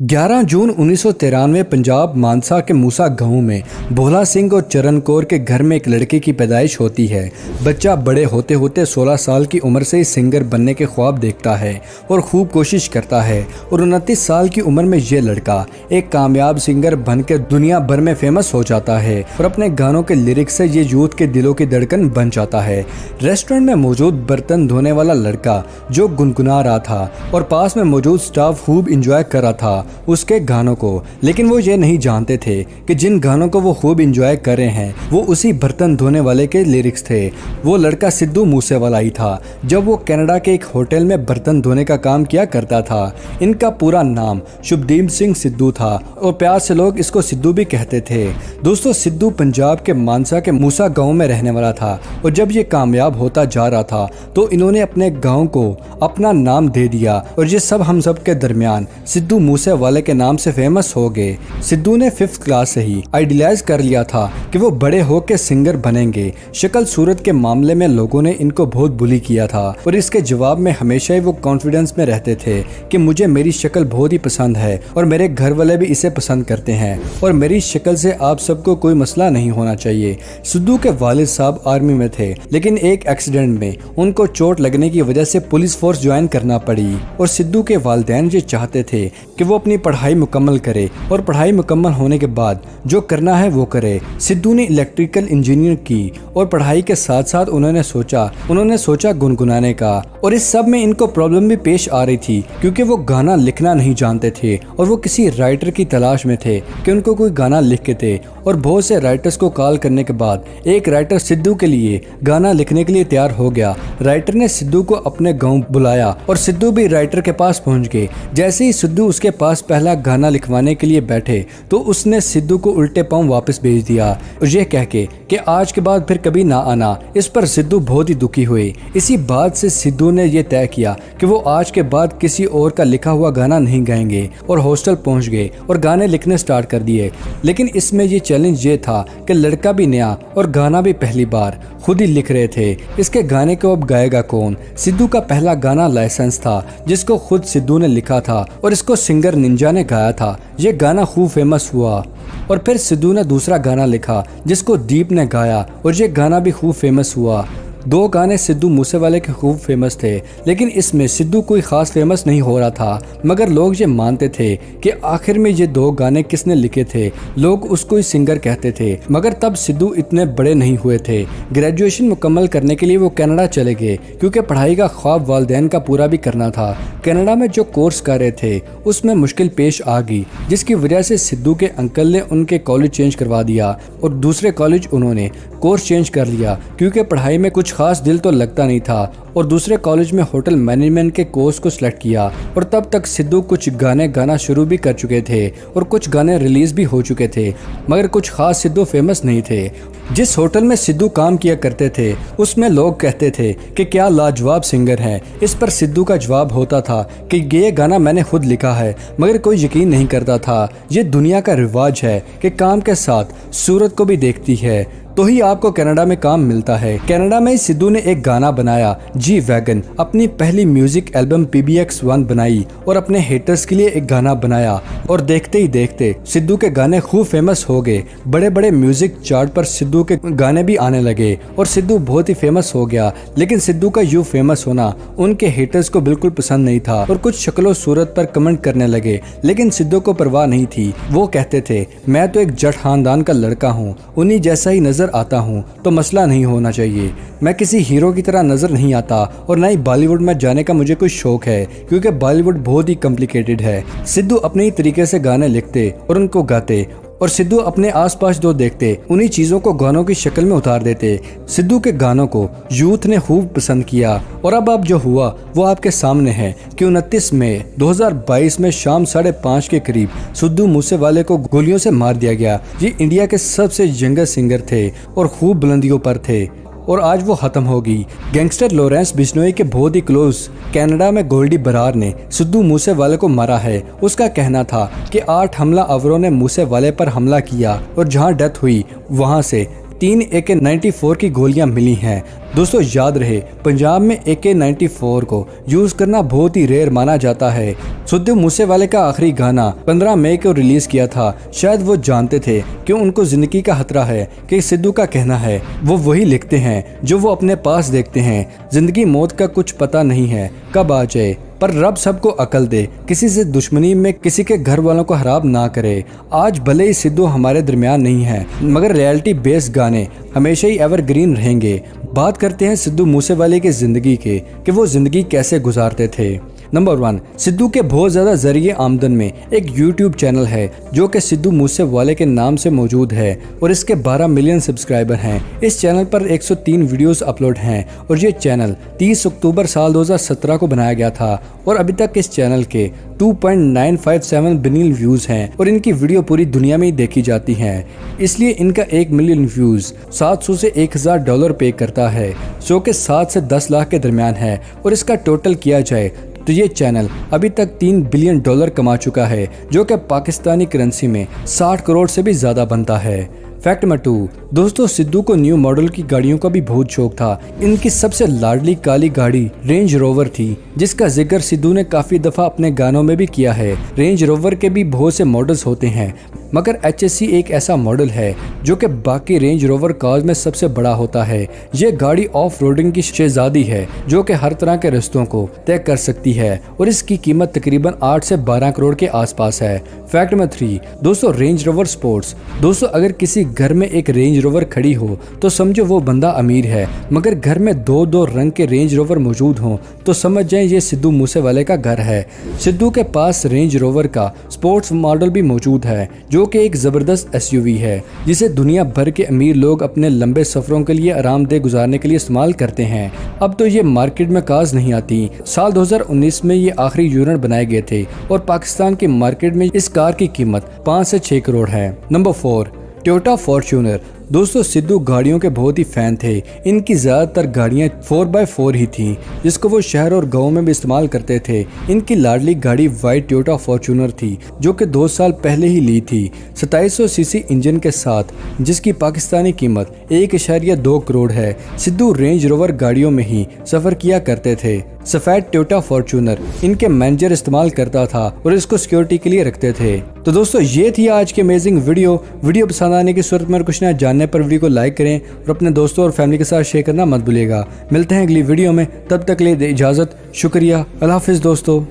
11 जून 1993 पंजाब मानसा के मूसा गांव में भोला सिंह और चरण कौर के घर में एक लड़के की पैदाइश होती है। बच्चा बड़े होते होते 16 साल की उम्र से ही सिंगर बनने के ख्वाब देखता है और खूब कोशिश करता है और 29 साल की उम्र में ये लड़का एक कामयाब सिंगर बनकर दुनिया भर में फेमस हो जाता है और अपने गानों के लिरिक्स से ये यूथ के दिलों की धड़कन बन जाता है। रेस्टोरेंट में मौजूद बर्तन धोने वाला लड़का जो गुनगुना रहा था और पास में मौजूद स्टाफ खूब इंजॉय कर रहा था उसके गानों को, लेकिन वो ये नहीं जानते थे कि जिन गानों को वो खूब इंजॉय कर रहे हैं वो उसी बर्तन धोने वाले के लिरिक्स थे। वो लड़का सिद्धू मूसेवाला ही था जब वो कनाडा के एक होटल में बर्तन धोने का काम किया करता था। इनका पूरा नाम शुभदीप सिंह सिद्धू था और प्यार से लोग इसको सिद्धू भी कहते थे। दोस्तों, सिद्धू पंजाब के मानसा के मूसा गांव में रहने वाला था और जब ये कामयाब होता जा रहा था तो इन्होंने अपने गांव को अपना नाम दे दिया और ये सब हम सब के दरमियान सिद्धू मूसेवाले के नाम से फेमस हो गए। सिद्धू ने 5th क्लास से ही आइडियलाइज कर लिया था कि वो बड़े होकर सिंगर बनेंगे। शक्ल सूरत के मामले में लोगों ने इनको बहुत बुली किया था और इसके जवाब में हमेशा ही वो कॉन्फिडेंस में रहते थे कि मुझे मेरी शक्ल बहुत ही पसंद है और मेरे घर वाले भी इसे पसंद करते हैं और मेरी शक्ल से आप सबको कोई मसला नहीं होना चाहिए। सिद्धू के वालिद साहब आर्मी में थे, लेकिन एक एक्सीडेंट में उनको चोट लगने की वजह से पुलिस फोर्स ज्वाइन करना पड़ी और सिद्धू के वालिदैन ये चाहते थे कि वो अपनी पढ़ाई मुकम्मल करे और पढ़ाई मुकम्मल होने के बाद जो करना है वो करे। सिद्धू ने इलेक्ट्रिकल इंजीनियर की और पढ़ाई के साथ साथ उन्होंने सोचा गुनगुनाने का, और इस सब में इनको प्रॉब्लम भी पेश आ रही थी क्योंकि वो गाना लिखना नहीं जानते थे और वो किसी राइटर की तलाश में थे कि उनको कोई गाना लिख के दे। और बहुत से राइटर्स को कॉल करने के बाद एक राइटर सिद्धू के लिए गाना लिखने के लिए तैयार हो गया। राइटर ने सिद्धू को अपने गांव बुलाया और सिद्धू भी राइटर के पास पहुंच गए। जैसे ही सिद्धू उसके पास पहला गाना लिखवाने के लिए बैठे तो उसने सिद्धू को उल्टे पांव वापस भेज दिया और ये कह के कि आज के बाद फिर कभी ना आना। इस पर सिद्धू बहुत ही दुखी हुए। इसी बात से सिद्धू ने यह तय किया कि वो आज के बाद किसी और का लिखा हुआ गाना नहीं गाएंगे और हॉस्टल पहुंच गए और गाने लिखने स्टार्ट कर दिए। लेकिन इसमें ये चैलेंज ये था कि लड़का भी नया और गाना भी पहली बार खुद ही लिख रहे थे। इसके गाने को अब गाएगा कौन? सिद्धू का पहला गाना लाइसेंस था जिसको खुद सिद्धू ने लिखा था और इसको सिंगर निंजा ने गाया था। ये गाना खूब फेमस हुआ और फिर सिद्धू ने दूसरा गाना लिखा जिसको दीप ने गाया और ये गाना भी खूब फेमस हुआ। 2 गाने सिद्धू मूसेवाले के खूब फेमस थे, लेकिन इसमें सिद्धू कोई खास फेमस नहीं हो रहा था, मगर लोग ये मानते थे कि आखिर में ये 2 गाने किसने लिखे थे। लोग उसको ही सिंगर कहते थे। मगर तब सिद्धू इतने बड़े नहीं हुए थे। ग्रेजुएशन मुकम्मल करने के लिए वो कनाडा चले गए क्योंकि पढ़ाई का ख्वाब वालिदैन का पूरा भी करना था। कनाडा में जो कोर्स कर रहे थे उसमें मुश्किल पेश आ गई, जिसकी वजह से सिद्धू के अंकल ने उनके कॉलेज चेंज करवा दिया और दूसरे कॉलेज उन्होंने कोर्स चेंज कर लिया क्योंकि पढ़ाई में कुछ खास दिल तो लगता नहीं था और दूसरे कॉलेज में होटल मैनेजमेंट के कोर्स को सिलेक्ट किया। और तब तक सिद्धू कुछ गाने गाना शुरू भी कर चुके थे और कुछ गाने रिलीज भी हो चुके थे, मगर कुछ खास सिद्धू फेमस नहीं थे। जिस होटल में सिद्धू काम किया करते थे उसमें लोग कहते थे कि क्या लाजवाब सिंगर है। इस पर सिद्धू का जवाब होता था कि ये गाना मैंने खुद लिखा है, मगर कोई यकीन नहीं करता था। ये दुनिया का रिवाज है कि काम के साथ सूरत को भी देखती है तो ही आपको कनाडा में काम मिलता है। कनाडा में सिद्धू ने एक गाना बनाया जी वैगन, अपनी पहली म्यूजिक एल्बम PBX1 बनाई और अपने हेटर्स के लिए एक गाना बनाया और देखते ही देखते सिद्धू के गाने खूब फेमस हो गए। बड़े बड़े म्यूजिक चार्ट पर सिद्धू के गाने भी आने लगे और सिद्धू बहुत ही फेमस हो गया। लेकिन सिद्धू का यूं फेमस होना उनके हेटर्स को बिल्कुल पसंद नहीं था और कुछ शक्लों सूरत पर कमेंट करने लगे, लेकिन सिद्धू को परवाह नहीं थी। वो कहते थे मैं तो एक जट खानदान का लड़का हूँ, उन्हीं जैसा ही नजर आता हूँ तो मसला नहीं होना चाहिए। मैं किसी हीरो की तरह नजर नहीं आता और ना ही बॉलीवुड में जाने का मुझे कोई शौक है क्योंकि बॉलीवुड बहुत ही कॉम्प्लिकेटेड है। सिद्धू अपने ही तरीके से गाने लिखते और उनको गाते और सिद्धू अपने आसपास जो देखते उन्हीं चीजों को गानों की शक्ल में उतार देते। सिद्धू के गानों को यूथ ने खूब पसंद किया और अब जो हुआ वो आपके सामने है कि 29 मई 2022 में शाम 5:30 के करीब सिद्धू मूसेवाले को गोलियों से मार दिया गया। ये इंडिया के सबसे यंगेस्ट सिंगर थे और खूब बुलंदियों पर थे और आज वो खत्म होगी। गैंगस्टर लॉरेंस बिश्नोई के बहुत ही क्लोज कनाडा में गोल्डी बरार ने सिद्धू मूसेवाले को मारा है। उसका कहना था कि 8 हमला आवरों ने मूसेवाले पर हमला किया और जहां डेथ हुई वहां से 3 AK-94 की गोलियां मिली हैं। दोस्तों याद रहे, पंजाब में AK-94 को यूज करना बहुत ही रेयर माना जाता है। सिद्धू मूसेवाले का आखिरी गाना 15 मई को रिलीज किया था। शायद वो जानते थे कि उनको जिंदगी का खतरा है, कि सिद्धू का कहना है वो वही लिखते हैं जो वो अपने पास देखते हैं। जिंदगी मौत का कुछ पता नहीं है कब आ जाए, पर रब सबको अकल दे, किसी से दुश्मनी में किसी के घर वालों को खराब ना करे। आज भले ही सिद्धू हमारे दरमियान नहीं है, मगर रियलिटी बेस्ड गाने हमेशा ही एवरग्रीन रहेंगे। बात करते हैं सिद्धू मूसेवाले की जिंदगी के, कि वो जिंदगी कैसे गुजारते थे। नंबर 1, सिद्धू के बहुत ज़्यादा जरिए आमदन में एक YouTube चैनल है जो कि सिद्धू मूसेवाले के नाम से मौजूद है और इसके 12 मिलियन सब्सक्राइबर हैं। इस चैनल पर 103 वीडियोस अपलोड हैं और ये चैनल 30 अक्टूबर साल 2017 को बनाया गया था और अभी तक इस चैनल के 2.957 बिलियन व्यूज़ हैं और इनकी वीडियो पूरी दुनिया में ही देखी जाती हैं। इसलिए इनका 1 मिलियन व्यूज़ 700 से $1000 पे करता है, जो कि 7 से 10 लाख के दरमियान है। और इसका टोटल किया जाए तो ये चैनल अभी तक $3 बिलियन कमा चुका है, जो कि पाकिस्तानी करेंसी में 60 करोड़ से भी ज़्यादा बनता है। फैक्ट नंबर 2, दोस्तों सिद्धू को न्यू मॉडल की गाड़ियों का भी बहुत शौक था। इनकी सबसे लाडली काली गाड़ी रेंज रोवर थी, जिसका जिक्र सिद्धू ने काफ़ी दफ़ा अपने गानों में भी किया है। रेंज रोवर के भी बहुत से मॉडल्स होते हैं, मगर HSC एक ऐसा मॉडल है जो कि बाकी रेंज रोवर कार्स में सबसे बड़ा होता है। ये गाड़ी ऑफ रोडिंग की शहजादी है जो कि हर तरह के रास्तों को तय कर सकती है और इसकी कीमत तकरीबन 8 से 12 करोड़ के आसपास है। फैक्ट नंबर 3, दोस्तों रेंज रोवर स्पोर्ट्स। दोस्तों अगर किसी घर में एक रेंज रोवर खड़ी हो तो समझो वो बंदा अमीर है, मगर घर में दो रंग के रेंज रोवर मौजूद हों तो समझ जाएं ये सिद्धू मूसेवाले का घर है। सिद्धू के पास रेंज रोवर का स्पोर्ट्स मॉडल भी मौजूद है जो कि एक ज़बरदस्त SUV है, जिसे दुनिया भर के अमीर लोग अपने लंबे सफ़रों के लिए आरामदेह गुजारने के लिए इस्तेमाल करते हैं। अब तो ये मार्केट में काज नहीं आती। साल 2019 में ये आखिरी यूनिट बनाए गए थे और पाकिस्तान की मार्केट में इस कार की कीमत 5 से 6 करोड़ है। Number 4, Toyota Fortuner. दोस्तों सिद्धू गाड़ियों के बहुत ही फैन थे। इनकी ज़्यादातर गाड़ियाँ 4x4 ही थीं, जिसको वो शहर और गाँव में भी इस्तेमाल करते थे। इनकी लाडली गाड़ी वाइट टोयोटा फॉर्च्यूनर थी जो कि 2 साल पहले ही ली थी, 2700 सीसी इंजन के साथ, जिसकी पाकिस्तानी कीमत 1.2 करोड़ है। सिद्धू रेंज रोवर गाड़ियों में ही सफ़र किया करते थे। सफ़ेद टोयोटा फॉर्च्यूनर इनके मैनेजर इस्तेमाल करता था और इसको सिक्योरिटी के लिए रखते थे। तो दोस्तों ये थी आज की अमेजिंग वीडियो पसंद आने की सूरत में कुछ ना जानने पर वीडियो को लाइक करें और अपने दोस्तों और फैमिली के साथ शेयर करना मत भूलिएगा। मिलते हैं अगली वीडियो में, तब तक ले दे इजाज़त। शुक्रिया, अल्लाह हाफिज़ दोस्तों।